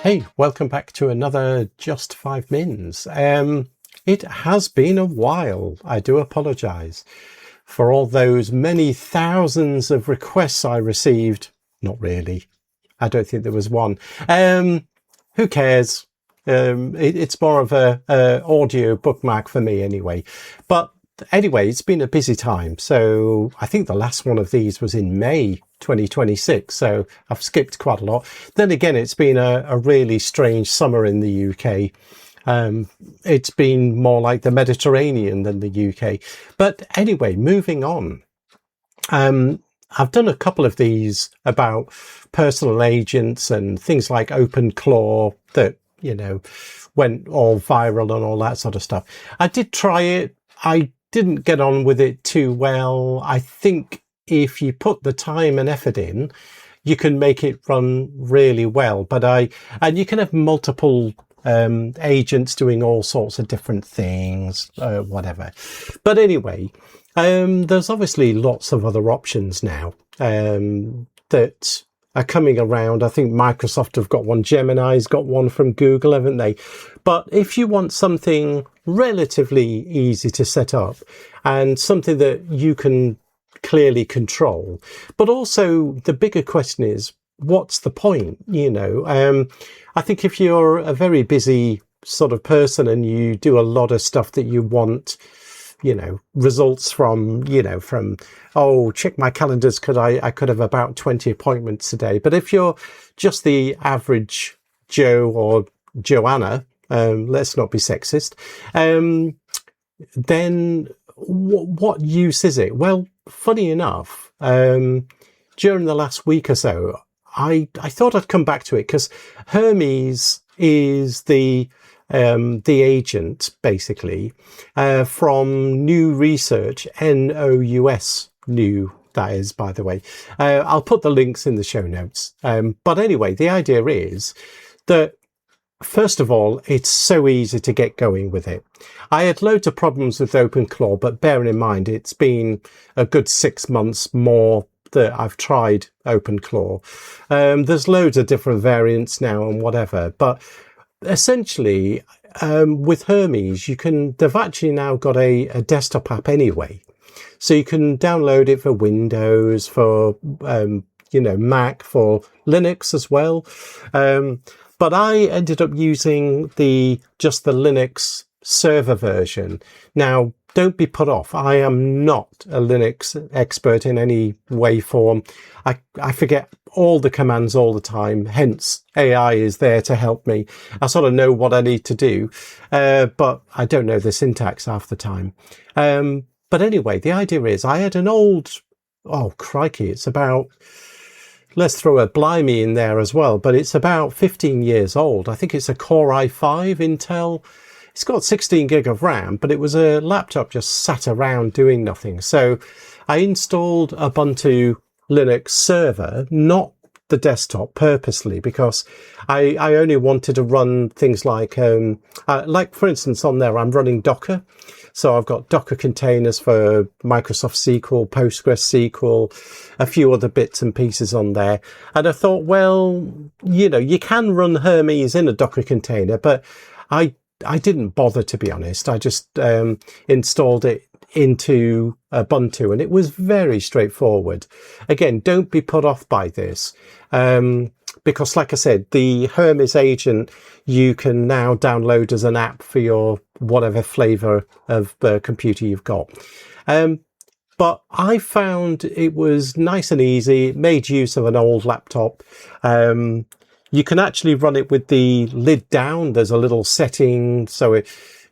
Hey, welcome back to another Just 5 Mins. It has been a while. I do apologise for all those many thousands of requests I received. Not really. I don't think there was one. Who cares? It's more of a audio bookmark for me anyway. But anyway, it's been a busy time. So I think the last one of these was in May 2026. So I've skipped quite a lot. Then again, it's been a really strange summer in the UK. It's been more like the Mediterranean than the UK. But anyway, moving on. I've done a couple of these about personal agents and things like OpenClaw that, you know, went all viral and all that sort of stuff. I did try it. I didn't get on with it too well. I think if you put the time and effort in, you can make it run really well. And you can have multiple agents doing all sorts of different things, whatever. But anyway, there's obviously lots of other options now that are coming around. I think Microsoft have got one. Gemini's got one from Google, haven't they? But if you want something relatively easy to set up and something that you can clearly control, but also the bigger question is, what's the point? You know, I think if you're a very busy sort of person and you do a lot of stuff that you want, you know, results from, oh, check my calendars, I could have about 20 appointments today. But if you're just the average Joe or Joanna, let's not be sexist, then what use is it? Well, funny enough, during the last week or so, I thought I'd come back to it because Hermes is the agent, basically, from new research, NOUS, new, that is, by the way. I'll put the links in the show notes. But anyway, the idea is that, first of all, it's so easy to get going with it. I had loads of problems with OpenClaw, but bearing in mind, it's been a good 6 months more that I've tried OpenClaw. There's loads of different variants now and whatever, but essentially, with Hermes, they've actually now got a desktop app anyway. So you can download it for Windows, for, Mac, for Linux as well. But I ended up using just the Linux server version. Now, don't be put off. I am not a Linux expert in any way, form. I forget all the commands all the time. Hence, AI is there to help me. I sort of know what I need to do, but I don't know the syntax half the time. But anyway, the idea is I had an old, oh crikey, it's about, let's throw a blimey in there as well, but it's about 15 years old. I think it's a Core i5 Intel. It's got 16 gig of RAM, but it was a laptop just sat around doing nothing. So I installed Ubuntu Linux server, not the desktop, purposely, because I only wanted to run things like for instance, on there, I'm running Docker. So I've got Docker containers for Microsoft SQL, PostgreSQL, a few other bits and pieces on there. And I thought, well, you can run Hermes in a Docker container, but I didn't bother, to be honest. I just installed it into Ubuntu, and it was very straightforward. Again, don't be put off by this, because like I said, the Hermes agent you can now download as an app for your whatever flavor of computer you've got. But I found it was nice and easy. It made use of an old laptop. You can actually run it with the lid down. There's a little setting, so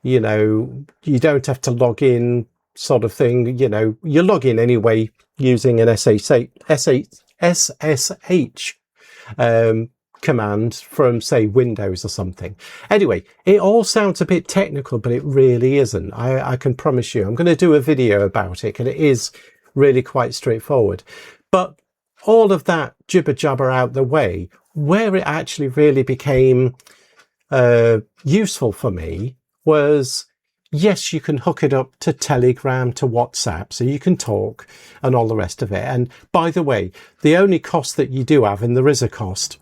you don't have to log in, sort of thing. You log in anyway using an SSH command from, say, Windows or something. Anyway, it all sounds a bit technical, but it really isn't. I can promise you. I'm going to do a video about it, and it is really quite straightforward. But all of that jibber jabber out the way, where it actually really became useful for me was, yes, you can hook it up to Telegram, to WhatsApp, so you can talk and all the rest of it. And by the way, the only cost that you do have, and there is a cost,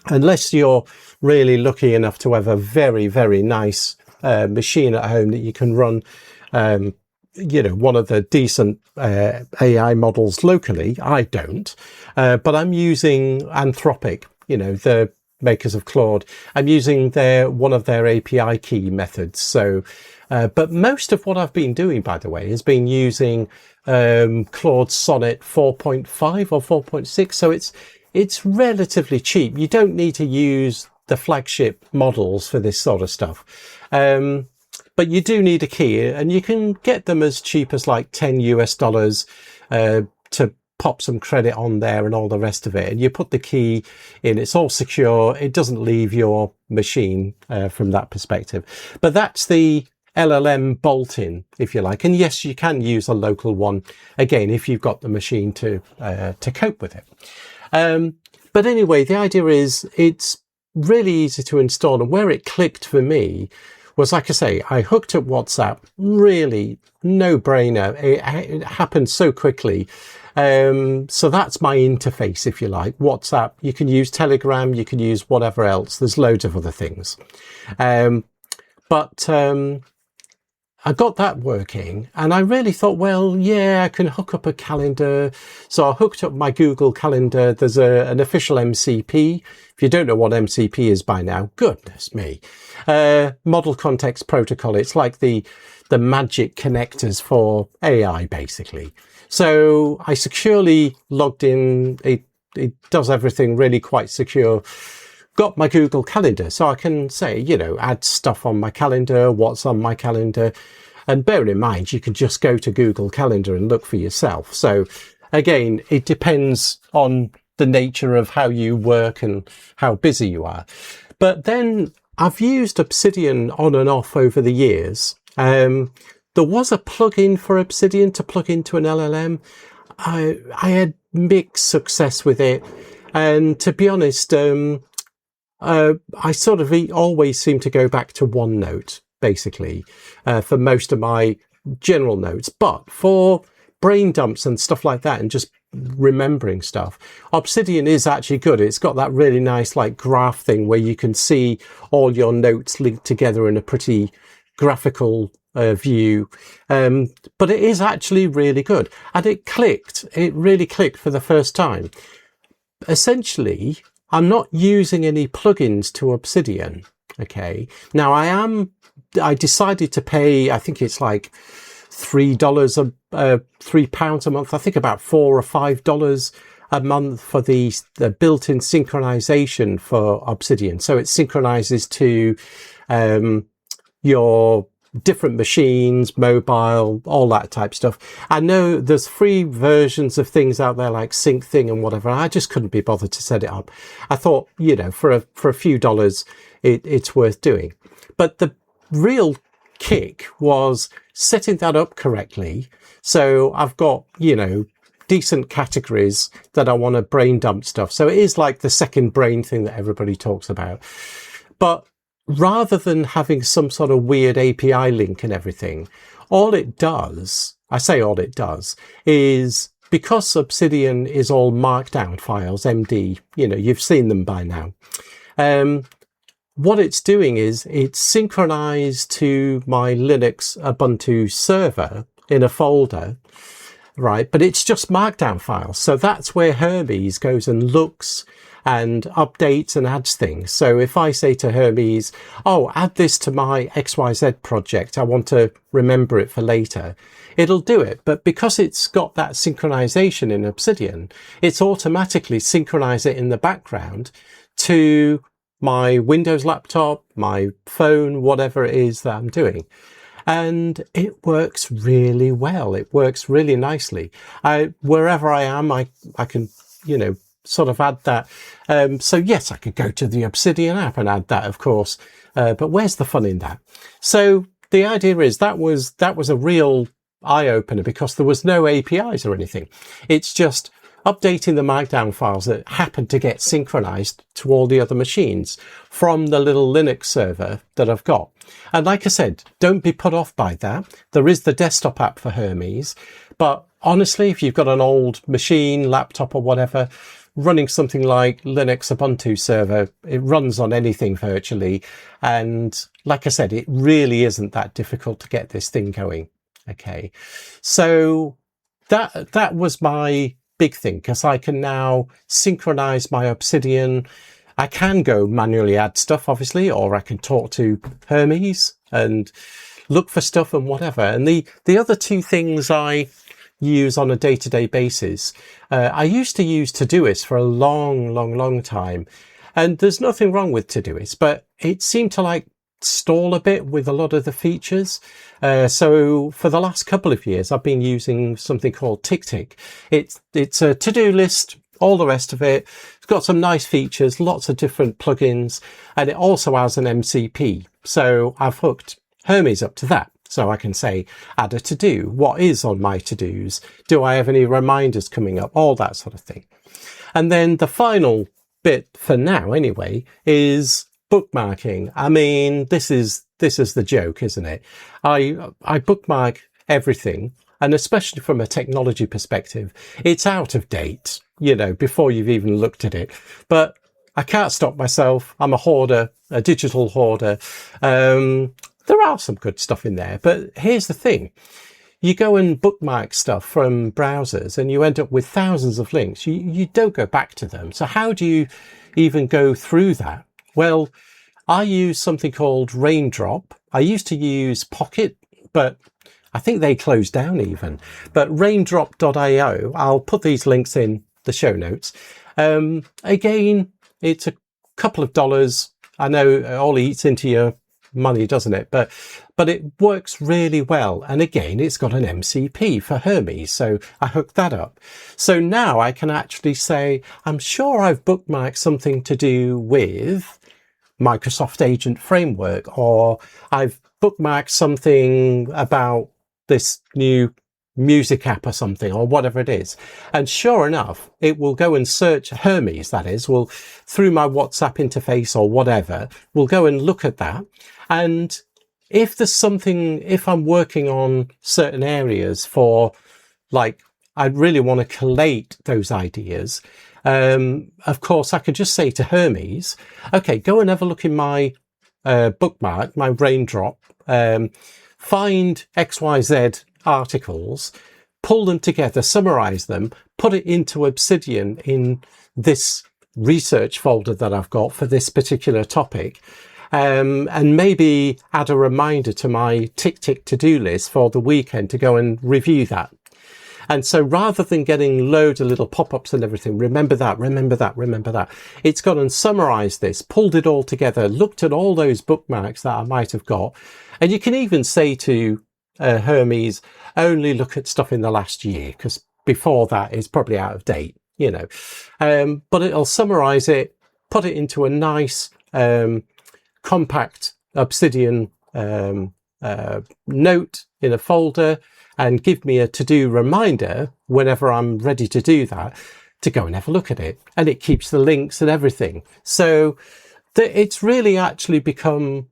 unless you're really lucky enough to have a very, very nice machine at home that you can run, one of the decent AI models locally. I don't, but I'm using Anthropic, the makers of Claude. I'm using one of their API key methods. So, but most of what I've been doing, by the way, has been using Claude Sonnet 4.5 or 4.6. So it's relatively cheap. You don't need to use the flagship models for this sort of stuff. But you do need a key, and you can get them as cheap as like $10 to pop some credit on there and all the rest of it. And you put the key in, it's all secure. It doesn't leave your machine from that perspective. But that's the LLM bolt-in, if you like. And yes, you can use a local one, again, if you've got the machine to cope with it. But anyway, the idea is it's really easy to install. And where it clicked for me was, like I say, I hooked up WhatsApp, really no brainer. It happened so quickly. So that's my interface, if you like. WhatsApp, you can use Telegram, you can use whatever else. There's loads of other things. But I got that working, and I really thought, well, yeah, I can hook up a calendar. So I hooked up my Google Calendar. There's an official MCP. If you don't know what MCP is by now, goodness me. Model Context Protocol. It's like the magic connectors for AI, basically. So I securely logged in. It does everything really quite secure. Got my Google Calendar, so I can say, add stuff on my calendar, what's on my calendar. And bearing in mind, you can just go to Google Calendar and look for yourself. So again, it depends on the nature of how you work and how busy you are. But then I've used Obsidian on and off over the years. There was a plugin for Obsidian to plug into an LLM. I had mixed success with it. And to be honest, I sort of always seem to go back to OneNote, basically, for most of my general notes. But for brain dumps and stuff like that, and just remembering stuff, Obsidian is actually good. It's got that really nice like graph thing where you can see all your notes linked together in a pretty graphical view. But it is actually really good. And it really clicked for the first time. Essentially, I'm not using any plugins to Obsidian. Okay. Now I decided to pay, I think it's like £3 £3 a month. I think about $4 or $5 a month for the built-in synchronization for Obsidian. So it synchronizes to, your different machines, mobile, all that type stuff. I know there's free versions of things out there like SyncThing and whatever. I just couldn't be bothered to set it up. I thought, for a few dollars, it's worth doing. But the real kick was setting that up correctly. So I've got, decent categories that I want to brain dump stuff. So it is like the second brain thing that everybody talks about. But rather than having some sort of weird API link and everything, all it does is, because Obsidian is all markdown files, MD, you've seen them by now. What it's doing is it's synchronized to my Linux Ubuntu server in a folder, right? But it's just markdown files. So that's where Hermes goes and looks and updates and adds things. So if I say to Hermes, add this to my XYZ project, I want to remember it for later, it'll do it. But because it's got that synchronization in Obsidian, it's automatically synchronize it in the background to my Windows laptop, my phone, whatever it is that I'm doing. And it works really well. It works really nicely. Wherever I am, I can, sort of add that. So yes, I could go to the Obsidian app and add that, of course. But where's the fun in that? So the idea is that was a real eye opener, because there was no APIs or anything. It's just updating the markdown files that happen to get synchronized to all the other machines from the little Linux server that I've got. And like I said, don't be put off by that. There is the desktop app for Hermes, but honestly, if you've got an old machine, laptop or whatever, running something like Linux Ubuntu server, it runs on anything virtually. And like I said, it really isn't that difficult to get this thing going. Okay. So that was my big thing, because I can now synchronize my Obsidian. I can go manually add stuff, obviously, or I can talk to Hermes and look for stuff and whatever. And the other two things I use on a day-to-day basis, I used to use Todoist for a long time, and there's nothing wrong with Todoist, but it seemed to like stall a bit with a lot of the features. So for the last couple of years, I've been using something called TickTick. It's a to-do list, all the rest of it. It's got some nice features, lots of different plugins, and it also has an MCP. So I've hooked Hermes up to that. So I can say, add a to-do. What is on my to-dos? Do I have any reminders coming up? All that sort of thing. And then the final bit for now, anyway, is bookmarking. I mean, this is the joke, isn't it? I bookmark everything, and especially from a technology perspective, it's out of date, you know, before you've even looked at it. But I can't stop myself. I'm a hoarder, a digital hoarder. There are some good stuff in there, but here's the thing. You go and bookmark stuff from browsers and you end up with thousands of links. You don't go back to them. So how do you even go through that? Well, I use something called Raindrop. I used to use Pocket, but I think they closed down even. But raindrop.io, I'll put these links in the show notes. Again, it's a couple of dollars. I know it all eats into your money, doesn't it? But it works really well. And again, it's got an MCP for Hermes. So I hooked that up. So now I can actually say, I'm sure I've bookmarked something to do with Microsoft Agent Framework, or I've bookmarked something about this new music app or something, or whatever it is. And sure enough, it will go and search Hermes, that is, will through my WhatsApp interface or whatever, will go and look at that. And if there's something, if I'm working on certain areas for, like, I really want to collate those ideas, of course, I could just say to Hermes, okay, go and have a look in my bookmark, my Raindrop, find XYZ articles, pull them together, summarize them, put it into Obsidian in this research folder that I've got for this particular topic, and maybe add a reminder to my TickTick to-do list for the weekend to go and review that. And so rather than getting loads of little pop-ups and everything, remember that, it's gone and summarized this, pulled it all together, looked at all those bookmarks that I might have got. And you can even say to Hermes, only look at stuff in the last year, because before that is probably out of date, you know. But it'll summarize it, put it into a nice compact Obsidian note in a folder, and give me a to-do reminder whenever I'm ready to do that, to go and have a look at it. And it keeps the links and everything. So it's really actually become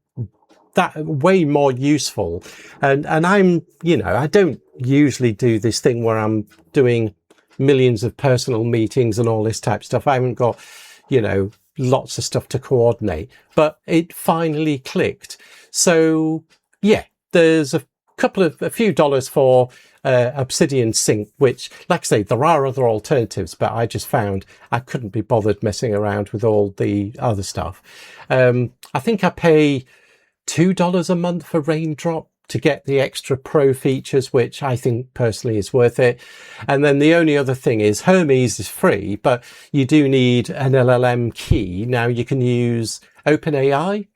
that way more useful. And I'm, you know, I don't usually do this thing where I'm doing millions of personal meetings and all this type of stuff. I haven't got, you know, lots of stuff to coordinate, but it finally clicked. So yeah, there's a few dollars for Obsidian Sync, which, like I say, there are other alternatives, but I just found I couldn't be bothered messing around with all the other stuff. I think I pay $2 a month for Raindrop to get the extra pro features, which I think personally is worth it. And then the only other thing is Hermes is free, but you do need an LLM key. Now you can use OpenAI.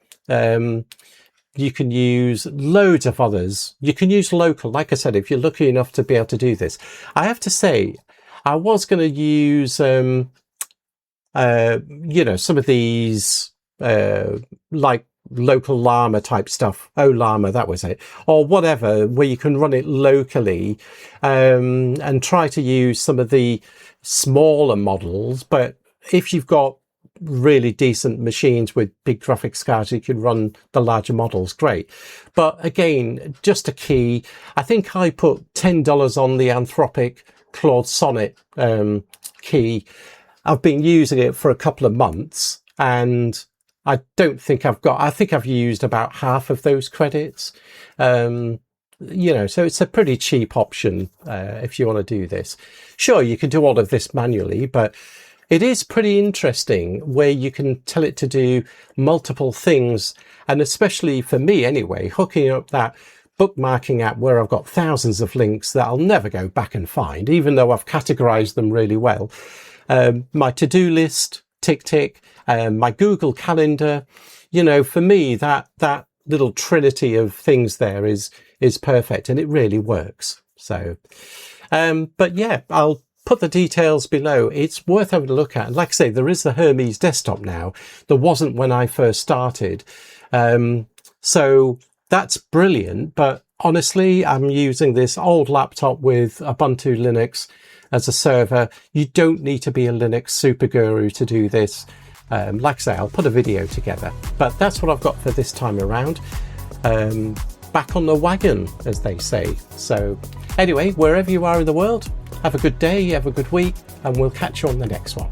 You can use loads of others. You can use local. Like I said, if you're lucky enough to be able to do this, I have to say, I was going to use, you know, some of these, like local llama type stuff. Oh, llama, that was it. Or whatever, where you can run it locally, and try to use some of the smaller models. But if you've got really decent machines with big graphics cards, you can run the larger models, great. But again, just a key. I think I put $10 on the Anthropic Claude Sonnet key. I've been using it for a couple of months, and I don't think I think I've used about half of those credits. You know, so it's a pretty cheap option if you want to do this. Sure, you can do all of this manually, but it is pretty interesting where you can tell it to do multiple things. And especially for me anyway, hooking up that bookmarking app where I've got thousands of links that I'll never go back and find, even though I've categorized them really well. My to-do list, tick, tick, my Google Calendar, you know, for me, that little trinity of things there is perfect, and it really works. So, but yeah, I'll put the details below. It's worth having a look at. And like I say, there is the Hermes desktop now. There wasn't when I first started. So that's brilliant. But honestly, I'm using this old laptop with Ubuntu Linux as a server. You don't need to be a Linux super guru to do this. Like I say, I'll put a video together, but that's what I've got for this time around. Back on the wagon, as they say. So anyway, wherever you are in the world, have a good day, have a good week, and we'll catch you on the next one.